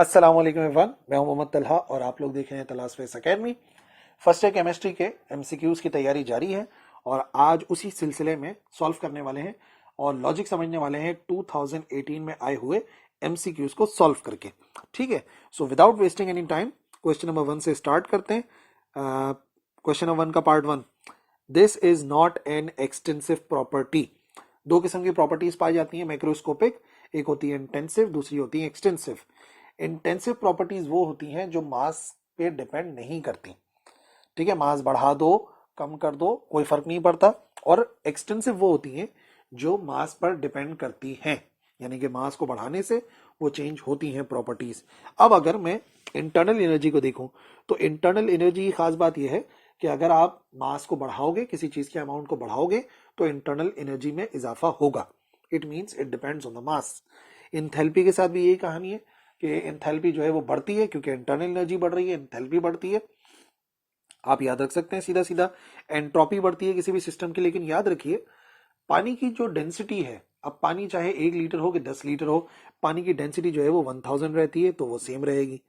अस्सलाम वालेकुम एवरीवन, मैं हूं मोहम्मद तलहा और आप लोग देख रहे हैं Talha space academy. First year chemistry के एमसीक्यूज की तैयारी जारी है और आज उसी सिलसिले में सॉल्व करने वाले हैं और लॉजिक समझने वाले हैं 2018 में आए हुए एमसीक्यूज को सॉल्व करके। ठीक है, so without wasting any time question number 1 से स्टार्ट करते हैं। क्वेश्चन नंबर 1 का part 1, this is not an extensive property. दो किस्म की प्रॉपर्टीज पाई जाती हैं मैक्रोस्कोपिक, एक होती है इंटेंसिव, दूसरी होती है एक्सटेंसिव। इंटेंसिव प्रॉपर्टीज वो होती हैं जो मास पे डिपेंड नहीं करती। ठीक है, मास बढ़ा दो कम कर दो कोई फर्क नहीं पड़ता। और एक्सटेंसिव वो होती हैं जो मास पर डिपेंड करती हैं, यानी कि मास को बढ़ाने से वो चेंज होती हैं प्रॉपर्टीज। अब अगर मैं इंटरनल एनर्जी को देखूं तो इंटरनल एनर्जी की खास बात यह है कि अगर आप मास को बढ़ाओगे, किसी चीज के अमाउंट को बढ़ाओगे तो इंटरनल एनर्जी में इजाफा होगा। It means it depends on the mass. Enthalpy के साथ भी यही कहानी है कि एंथैल्पी जो है वो बढ़ती है क्योंकि इंटरनल एनर्जी बढ़ रही है, एंथैल्पी बढ़ती है। आप याद रख सकते हैं सीधा सीधा एंट्रोपी बढ़ती है किसी भी सिस्टम की। लेकिन याद रखिए पानी की जो डेंसिटी है, अब पानी चाहे 1 लीटर हो कि 10 लीटर हो, पानी की डेंसिटी जो है वो 1000 रहती है तो वो सेम रहेगी।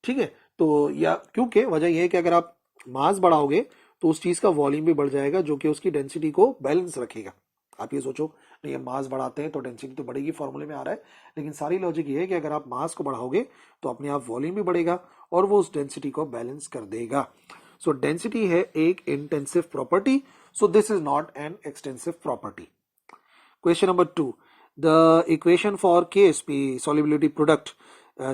ठीक है, तो या क्योंकि वजह यह है कि अगर आप मास बढ़ाओगे तो उस चीज का वॉल्यूम भी बढ़ जाएगा जो कि उसकी डेंसिटी को बैलेंस रखेगा। आप ये सोचो नहीं, मास बढ़ाते हैं तो डेंसिटी तो बढ़ेगी, फॉर्मूले में आ रहा है। लेकिन सारी लॉजिक ये है कि अगर आप मास को बढ़ाओगे तो अपने आप वॉल्यूम भी बढ़ेगा और वो उस डेंसिटी को बैलेंस कर देगा। सो डेंसिटी है एक intensive property, so this is not an extensive property. Question number 2, the equation for KSP solubility product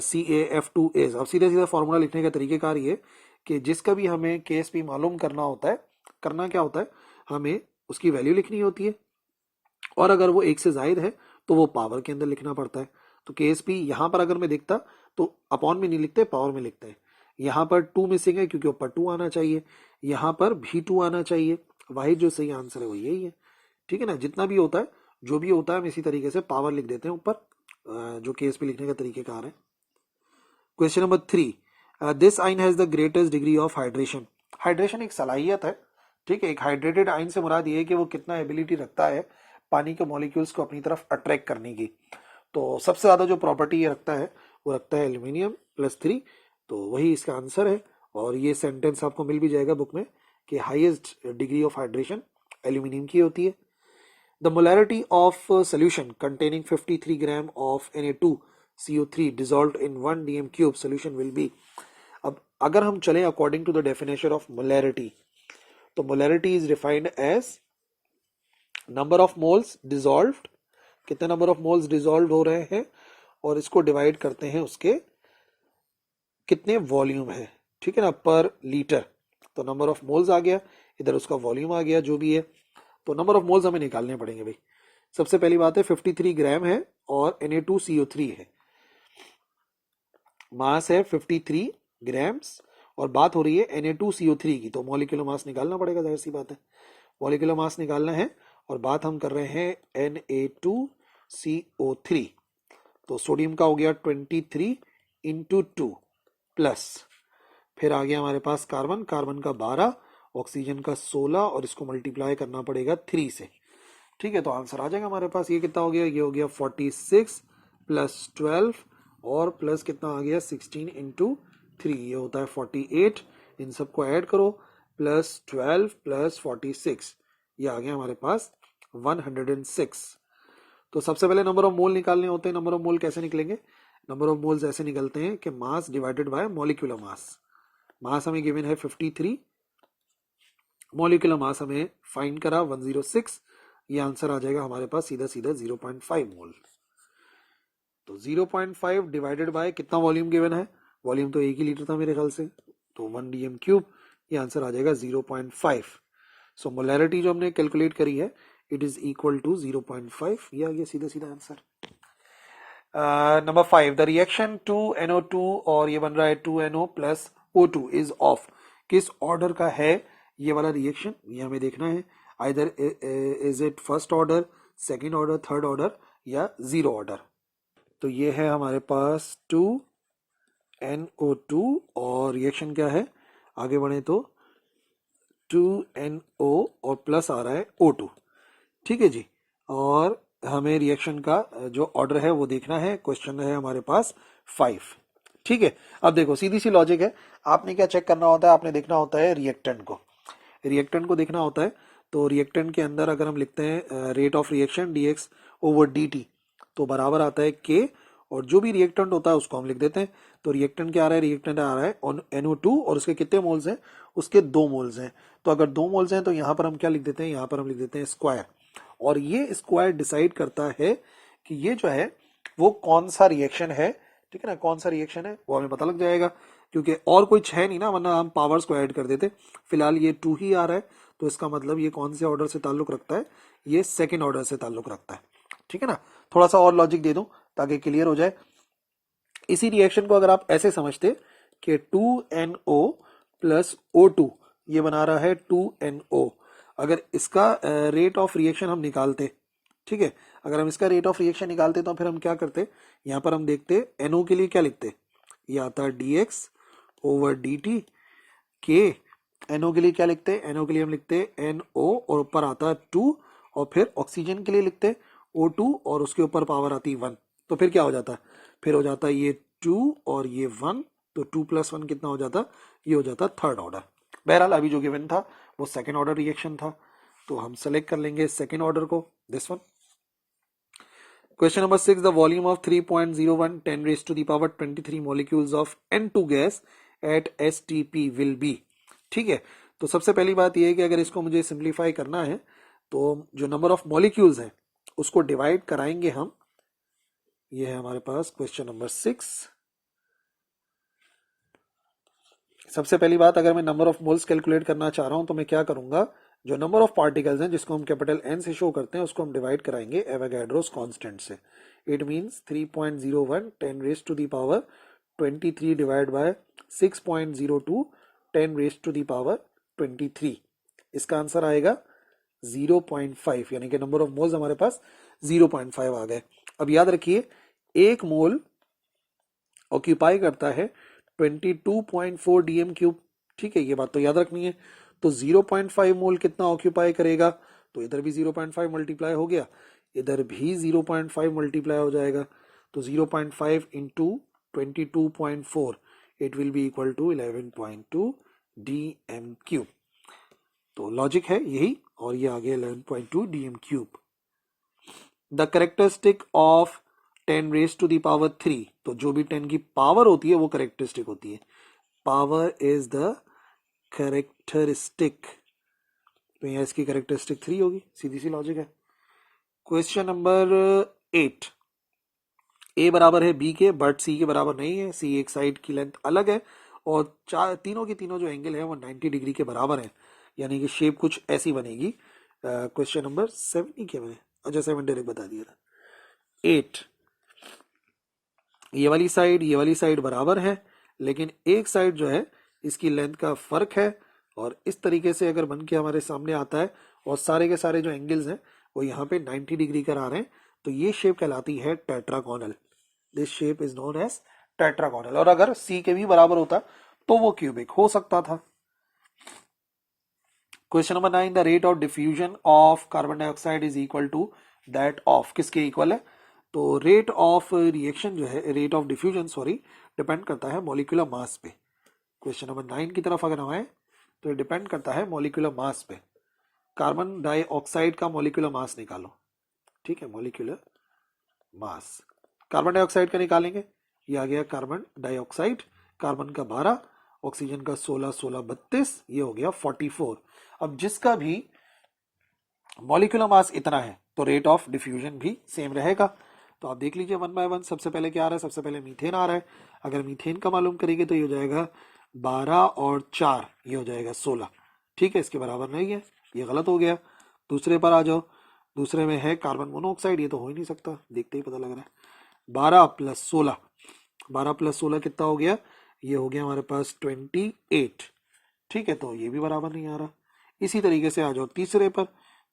CaF2 is. अब सीधा सीधा फॉर्मूला लिखने का तरीकेकार ये कि जिसका भी हमें KSP मालूम करना होता है, करना क्या होता है, हमें उसकी वैल्यू लिखनी होती है और अगर वो 1 से जायद है तो वो पावर के अंदर लिखना पड़ता है। तो KSP यहां पर अगर मैं देखता तो अपॉन में नहीं लिखते, पावर में लिखते हैं। यहाँ पर 2 मिसिंग है क्योंकि ऊपर 2 आना चाहिए, यहाँ पर भी 2 आना चाहिए। वाहिद जो सही आंसर है वो यही है। ठीक है ना, जितना भी होता है जो भी होता है हम इसी तरीके से पावर लिख देते हैं ऊपर, जो KSP लिखने का तरीकेकार है। क्वेश्चन नंबर 3, दिस आइन has the greatest degree of hydration. Hydration एक सलाहियत है। ठीक है, एक हाइड्रेटेड आइन से मुराद ये है कि वो कितना एबिलिटी रखता है पानी के मॉलिक्यूल्स को अपनी तरफ अट्रैक्ट करने की। तो सबसे ज्यादा जो प्रॉपर्टी ये रखता है वो रखता है एल्यूमिनियम +3, तो वही इसका आंसर है। और ये सेंटेंस आपको मिल भी जाएगा बुक में कि highest degree of hydration aluminium की होती है। The molarity of a solution containing 53 gram of Na2CO3 dissolved in 1 dm cube solution will be। अब अगर हम चलें according to the definition of molarity, तो molarity is defined as number of moles dissolved, कितने number of moles dissolved हो रहे हैं और इसको डिवाइड करते हैं उसके कितने वॉल्यूम है। ठीक है ना, पर लीटर। तो नंबर ऑफ मोल्स आ गया, इधर उसका वॉल्यूम आ गया जो भी है। तो नंबर ऑफ मोल्स हमें निकालने पड़ेंगे भाई। सबसे पहली बात है 53 ग्राम है और Na2CO3 है, मास है 53 ग्राम्स और बात हो रही है Na2CO3 की, तो मॉलिक्यूलर मास निकालना पड़ेगा, जाहिर सी बात है मॉलिक्यूलर मास निकालना है। और बात हम कर रहे हैं Na2CO3, तो सोडियम का हो गया 23 × 2 प्लस, फिर आ गया हमारे पास कार्बन, कार्बन का 12, ऑक्सीजन का 16 और इसको मल्टीप्लाई करना पड़ेगा 3 से। ठीक है, तो आंसर आ जाएगा हमारे पास। ये कितना हो गया, ये हो गया 46 + 12 और प्लस कितना आ गया 16 × 3, ये होता है 48। इन सबको ऐड करो, +12 + 46, ये आ गया हमारे पास 106। तो सबसे पहले नंबर ऑफ मोल निकालने होते हैं। नंबर ऑफ मोल कैसे निकलेंगे, नंबर ऑफ मोल्स ऐसे निकलते हैं कि mass divided by molecular mass. Mass हमें गिवन है 53, मॉलिक्यूलर मास हमें फाइंड करा 106, ये आंसर आ जाएगा हमारे पास सीधा सीधा 0.5 मोल। तो 0.5 डिवाइडेड बाय कितना वॉल्यूम गिवन है, वॉल्यूम तो 1 ही लीटर था मेरे ख्याल से, तो 1 dm क्यूब, ये आंसर आ जाएगा 0.5। सो मोलैरिटी जो हमने कैलकुलेट करी है इट इज इक्वल टू 0.5, ये आ गया सीधा सीधा answer. Number 5, the reaction 2NO2 और ये बन रहा है 2NO + O2 इज ऑफ। किस ऑर्डर का है ये वाला रिएक्शन, ये हमें देखना है। Either is it first order, second order, third order या जीरो ऑर्डर। तो ये है हमारे पास 2NO2 और रिएक्शन क्या है, आगे बढ़े तो 2NO और प्लस आ रहा है O2। ठीक है जी, और हमें रिएक्शन का जो ऑर्डर है वो देखना है। क्वेश्चन है हमारे पास 5। ठीक है, अब देखो सीधी सी लॉजिक है, आपने क्या चेक करना होता है, आपने देखना होता है रिएक्टेंट को, रिएक्टेंट को देखना होता है। तो रिएक्टेंट के अंदर अगर हम लिखते हैं rate of reaction dx over dt, तो बराबर आता है k, और जो भी रिएक्टेंट होता है उसको हम लिख देते हैं। तो रिएक्टेंट क्या आ रहा है, रिएक्टेंट आ रहा है NO2, और उसके कितने मोल्स हैं, उसके 2 मोल्स हैं। तो अगर 2 मोल्स हैं तो यहाँ पर हम क्या लिख देते हैं, यहाँ पर हम लिख देते हैं स्क्वायर, और ये स्क्वायर डिसाइड करता है कि ये जो है वो कौन सा रिएक्शन है, ठीक है ना, कौन सा रिएक्शन है वो हमें पता लग जाएगा, क्योंकि और कुछ है नहीं ना, वरना हम पावर्स को ऐड कर देते। फिलहाल ये 2 ही आ रहा है, तो इसका मतलब ये कौन से ऑर्डर से ताल्लुक रखता है, ये सेकेंड ऑर्डर से ताल्लुक रखता है, ठीक है ना। थोड़ा सा और लॉजिक दे दूं ताकि क्लियर हो जाए। इसी रिएक्शन को अगर आप ऐसे समझते कि 2NO प्लस O2 ये बना रहा है 2NO, अगर इसका रेट ऑफ रिएक्शन हम निकालते, ठीक है, अगर हम इसका रेट ऑफ रिएक्शन निकालते तो फिर हम क्या करते, यहां पर हम देखते NO के लिए क्या लिखते, ये आता है dx ओवर dt के, NO के लिए क्या लिखते, NO के लिए हम लिखते NO और ऊपर आता है 2, और फिर ऑक्सीजन के लिए लिखते O2 और उसके ऊपर पावर आती 1, तो फिर क्या हो जाता है, फिर हो जाता है ये 2 और ये 1, तो 2 + 1 कितना हो जाता, ये हो जाता थर्ड ऑर्डर। बहरहाल अभी जो गिवन था वो सेकेंड ऑर्डर रिएक्शन था, तो हम सेलेक्ट कर लेंगे सेकेंड ऑर्डर को, this one. Question number 6, the volume of 3.01 10 raised to the power 23 molecules of N2 gas at STP will be। ठीक है, तो सबसे पहली बात यह है कि अगर इसको मुझे सिंप्लीफाई करना है तो जो नंबर ऑफ मॉलिक्यूल्स है उसको डिवाइड कराएंगे हम। ये है हमारे पास क्वेश्चन नंबर 6। सबसे पहली बात, अगर मैं नंबर ऑफ मोल्स कैलकुलेट करना चाह रहा हूं तो मैं क्या करूंगा, जो नंबर ऑफ पार्टिकल्स हैं जिसको हम कैपिटल N से शो करते हैं उसको हम डिवाइड कराएंगे एवोगाड्रोस कांस्टेंट से। It means 3.01 10 raise to the power 23 divide by 6.02 10 raise to the power 23, इसका आंसर आएगा 0.5, यानी कि नंबर ऑफ मोल्स हमारे पास 0.5 आ गए। अब याद रखिए एक मोल ऑक्यूपाई करता है 22.4 डीएम क्यूब, ठीक है, ये बात तो याद रखनी है। तो 0.5 मोल कितना ऑक्यूपाई करेगा, तो इधर भी 0.5 मल्टीप्लाई हो गया, इधर भी 0.5 मल्टीप्लाई हो जाएगा, तो 0.5 इंटू 22.4 it will be equal to 11.2 dm cube. तो लॉजिक है यही, और ये आ गया 11.2 dm cube. The characteristic of 10 raise to the power 3, तो जो भी 10 की पावर होती है वो कैरेक्टरिस्टिक होती है, पावर इज द कैरेक्टरिस्टिक, तो यहाँ इसकी कैरेक्टरिस्टिक 3 होगी, सीधी सी लॉजिक है। क्वेश्चन नंबर 8, ए बराबर है बी के बट सी के बराबर नहीं है, सी एक साइड की लेंथ अलग है और तीनों की तीनों जो एंगल है वो 90 डिग्री के बराबर है, यानी कि शेप कुछ ऐसी बनेगी। क्वेश्चन नंबर 7 ही क्या मैंने, अच्छा 7 डायरेक्ट बता दिया था। 8, ये वाली साइड बराबर है, लेकिन एक साइड जो है इसकी लेंथ का फर्क है, और इस तरीके से अगर बन के हमारे सामने आता है और सारे के सारे जो एंगल्स हैं वो यहाँ पे 90 डिग्री कर आ रहे हैं, तो ये शेप कहलाती है tetragonal. This shape is known as tetragonal. और अगर सी के भी बराबर होता तो वो क्यूबिक हो सकता था। Question number 9, the rate of diffusion of carbon dioxide is equal to that of, किसके इक्वल है, तो रेट ऑफ रिएक्शन जो है, rate of diffusion sorry, depend करता है मॉलिक्यूलर मास पे। क्वेश्चन नंबर 9 की तरफ अगर हम आए तो डिपेंड करता है मॉलिक्यूलर मास पे। कार्बन डाइऑक्साइड का मॉलिक्यूलर मास निकालो, ठीक है, मॉलिक्यूलर मास कार्बन डाइऑक्साइड का निकालेंगे, ये आ गया कार्बन डाइऑक्साइड, कार्बन का 12, ऑक्सीजन का 16 16 32, ये हो गया 44। अब जिसका भी मॉलिक्यूलर मास इतना है तो रेट ऑफ डिफ्यूजन भी सेम रहेगा। तो आप देख लीजिए 1 बाय 1, सबसे पहले क्या आ रहा है, सबसे पहले मीथेन आ रहा है, अगर मीथेन का मालूम करेंगे तो ये हो जाएगा 12 और 4, ये हो जाएगा 16, ठीक है, इसके बराबर नहीं है, ये गलत हो गया। दूसरे पर आ जाओ, दूसरे में है कार्बन मोनोऑक्साइड, ये तो हो ही नहीं सकता, देखते ही पता लग रहा है। 12 + 16, 12 + 16 कितना हो गया, ये हो गया हमारे पास 28, ठीक है, तो ये भी बराबर नहीं आ रहा। इसी तरीके से आ जाओ तीसरे पर,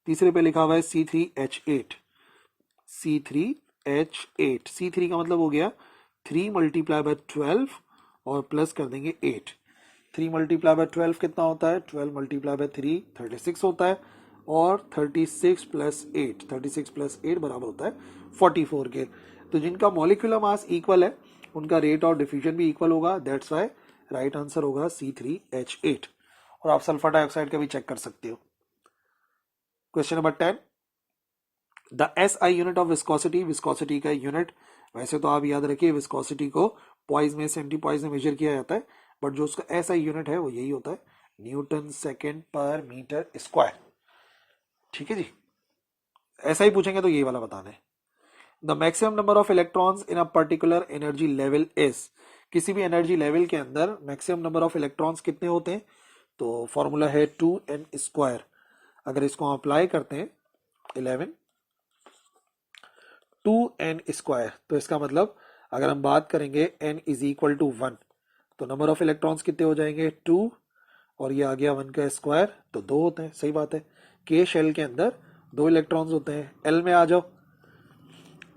तीसरे पे लिखा हुआ है C3H8, C3H8, C3 का मतलब हो गया 3 × 12 और प्लस कर देंगे 8, 3 × 12 कितना होता है, 12 × 3 36 होता है, और 36 + 8, 36 + 8 बराबर होता है 44 के। तो जिनका मॉलिक्यूलर मास इक्वल है उनका रेट ऑफ डिफ्यूजन भी इक्वल होगा, दैट्स वाई राइट आंसर होगा C3H8। और आप सल्फर डाइऑक्साइड का भी चेक कर सकते हो। Question number 10, the SI unit of viscosity, viscosity का यूनिट, वैसे तो आप याद रखिए विस्कोसिटी को पॉइज में सेंटी पॉइज में मेजर किया जाता है, बट जो उसका SI यूनिट है वो यही होता है, न्यूटन सेकेंड पर मीटर स्क्वायर। ठीक है जी, ऐसा ही पूछेंगे तो यही वाला बताना है। The maximum number of electrons in a particular energy level is, किसी भी एनर्जी लेवल के अंदर मैक्सिमम नंबर ऑफ इलेक्ट्रॉन्स कितने होते हैं, तो फॉर्मूला है 2n²। अगर इसको अप्लाई करते हैं 11 2n², तो इसका मतलब अगर हम बात करेंगे n इज इक्वल टू 1, तो नंबर ऑफ इलेक्ट्रॉन्स कितने हो जाएंगे 2, और ये आ गया 1 का स्क्वायर, तो 2 होते हैं। सही बात है, के शेल के अंदर 2 इलेक्ट्रॉन्स होते हैं। एल में आ जाओ,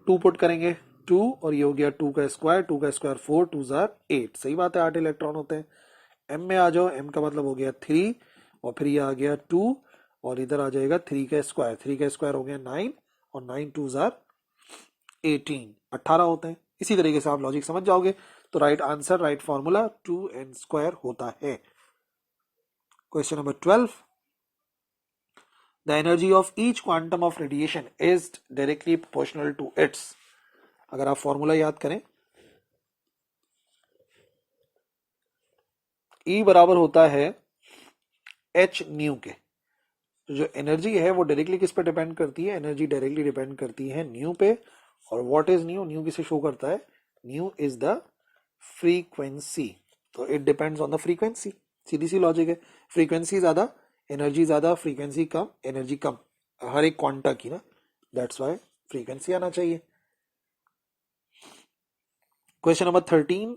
2 पुट करेंगे 2, और ये हो गया 2 का स्क्वायर, 2 का स्क्वायर 4, 2 जार 8। सही बात है, 8 इलेक्ट्रॉन होते हैं। एम में आ जाओ, एम का मतलब हो गया 3, और फिर ये आ गया 2, और इधर आ जाएगा 3 का स्क्वायर, 3 का स्क्वायर हो गया 9, और 9 2 जार 18 होते हैं। इसी तरीके से आप लॉजिक समझ जाओगे, तो right answer, right formula 2n² होता है। Question number 12, the energy of each quantum of radiation is directly proportional to its. अगर आप फॉर्मूला याद करें, E बराबर होता है h न्यू के। तो जो एनर्जी है वो डायरेक्टली किस पे डिपेंड करती है, एनर्जी डायरेक्टली डिपेंड करती है न्यू पे। और व्हाट इज न्यू, न्यू किसे शो करता है, न्यू इज द फ्रीक्वेंसी, तो it depends on the frequency. सीधी सी लॉजिक है, फ्रीक्वेंसी ज्यादा एनर्जी ज्यादा, फ्रीक्वेंसी कम एनर्जी कम, हर एक क्वांटा की ना, दैट्स व्हाई फ्रीक्वेंसी आना चाहिए। Question number 13,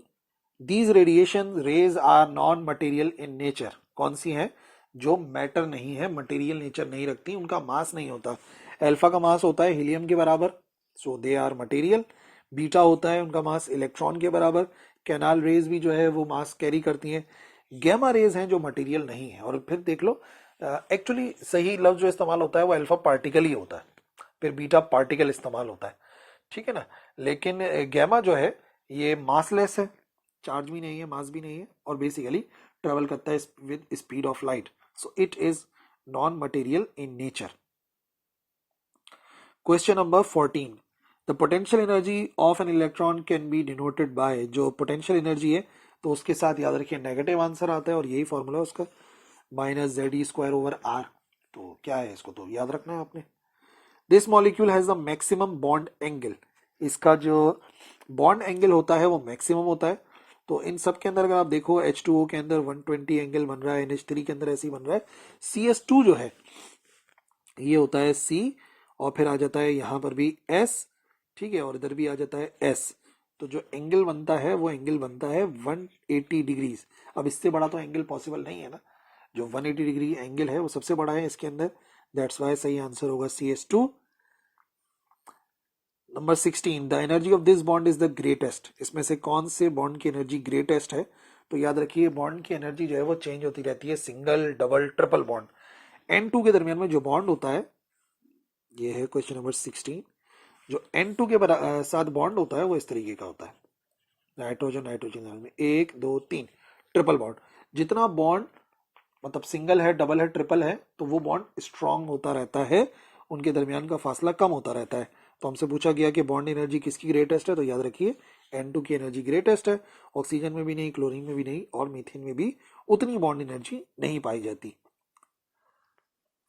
these radiation rays are non material in nature. कौन सी है, जो मैटर नहीं है, मटेरियल नेचर नहीं रखती, उनका मास नहीं होता। अल्फा का मास होता है हीलियम के बराबर, सो दे आर मटेरियल। बीटा होता है उनका मास इलेक्ट्रॉन के बराबर। कैनाल रेज भी जो है वो मास कैरी करती हैं। गैमा रेज हैं जो मटेरियल नहीं है। और फिर देख लो, एक्चुअली सही लफ्ज जो इस्तेमाल होता है वो अल्फा पार्टिकल ही होता है, फिर बीटा पार्टिकल इस्तेमाल होता है, ठीक है ना। लेकिन गैमा जो है ये मासलेस है, चार्ज भी नहीं है, मास भी नहीं है, और बेसिकली ट्रेवल करता है with speed of light, so it is non material in nature. Question number 14, the potential energy of an electron can be denoted by, जो पोटेंशियल एनर्जी है तो उसके साथ याद रखिए नेगेटिव आंसर आता है, और यही फॉर्मूला है उसका, -ZE²/r। तो क्या है, इसको तो याद रखना है आपने। This molecule has the maximum bond angle, इसका जो बॉन्ड एंगल होता है वो मैक्सिमम होता है। तो इन सब के अंदर अगर आप देखो, H2O के अंदर 120 एंगल बन रहा है, NH3 के अंदर ऐसे ही बन रहा है। CS2 जो है ये होता है C, और फिर आ जाता है यहाँ पर भी S, ठीक है, और इधर भी आ जाता है S। तो जो एंगल बनता है वो एंगल बनता है 180 डिग्रीज। अब इससे बड़ा तो एंगल पॉसिबल नहीं है ना, जो 180 डिग्री एंगल है वो सबसे बड़ा है इसके अंदर, दैट्स वाई सही आंसर होगा CS2। Number 16, the energy of this bond is the greatest. इसमें से कौन से बॉन्ड की एनर्जी ग्रेटेस्ट है, तो याद रखिए बॉन्ड की एनर्जी जो है वो चेंज होती रहती है, single double triple bond. N2 के दरमियान में जो बॉन्ड होता है, ये है क्वेश्चन नंबर 16, जो N2 के साथ बॉन्ड होता है वो इस तरीके का होता है, नाइट्रोजन नाइट्रोजन में 1 2 3 ट्रिपल बॉन्ड। जितना बॉन्ड मतलब सिंगल है, डबल है, ट्रिपल है, तो वो बॉन्ड स्ट्रांग होता रहता है, उनके दरमियान का फासला कम होता रहता है। तो हमसे पूछा गया कि बॉन्ड एनर्जी किसकी ग्रेटेस्ट है, तो याद रखिए N2 की एनर्जी ग्रेटेस्ट है। ऑक्सीजन में भी नहीं, क्लोरीन में भी नहीं, और मीथेन में भी उतनी बॉन्ड एनर्जी नहीं पाई जाती।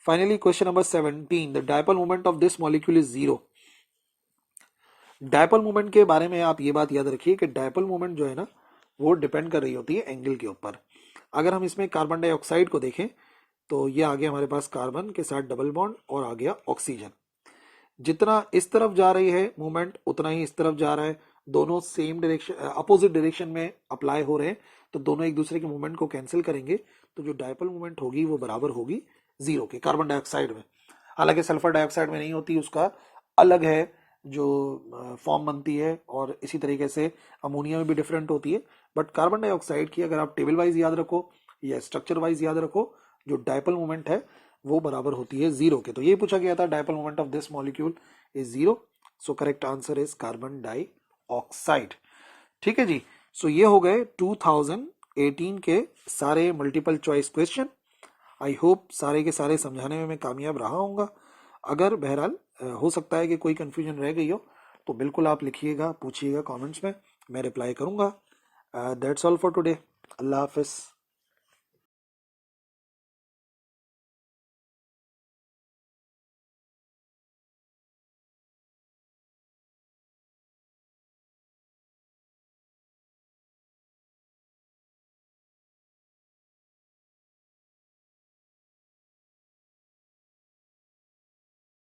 Finally question number 17, the dipole moment of this molecule is 0। Dipole moment के बारे में आप ये बात याद रखिए कि डायपोल मोमेंट जो है ना वो डिपेंड कर रही होती है एंगल के ऊपर। अगर हम इसमें कार्बन डाइऑक्साइड को देखें तो ये आ गया हमारे पास कार्बन के साथ डबल बॉन्ड, और आ गया ऑक्सीजन। जितना इस तरफ जा रही है मूवमेंट उतना ही इस तरफ जा रहा है, दोनों सेम डायरेक्शन अपोजिट डायरेक्शन में अप्लाई हो रहे हैं, तो दोनों एक दूसरे के मूवमेंट को कैंसिल करेंगे, तो जो डायपोल मूवमेंट होगी वो बराबर होगी 0 के, कार्बन डाइऑक्साइड में। हालांकि सल्फर डाइऑक्साइड में नहीं होती, उसका अलग है जो फॉर्म बनती है, और इसी तरीके से अमोनिया में भी डिफरेंट होती है। बट कार्बन डाइऑक्साइड की अगर आप टेबल वाइज याद रखो या स्ट्रक्चर वाइज याद रखो, जो डायपोल मूवमेंट है वो बराबर होती है 0 के। तो ये पूछा गया था, dipole moment of this molecule is 0, so correct answer is carbon dioxide. ठीक है जी। सो ये हो गए 2018 के सारे multiple choice question. I hope सारे के सारे समझाने में मैं कामयाब रहा हूँगा। अगर बहरहाल हो सकता है कि कोई कंफ्यूजन रह गई हो तो बिल्कुल आप लिखिएगा, पूछिएगा कमेंट्स में, मैं रिप्लाई करूँगा। That's all for today. अल्लाह हाफिज़।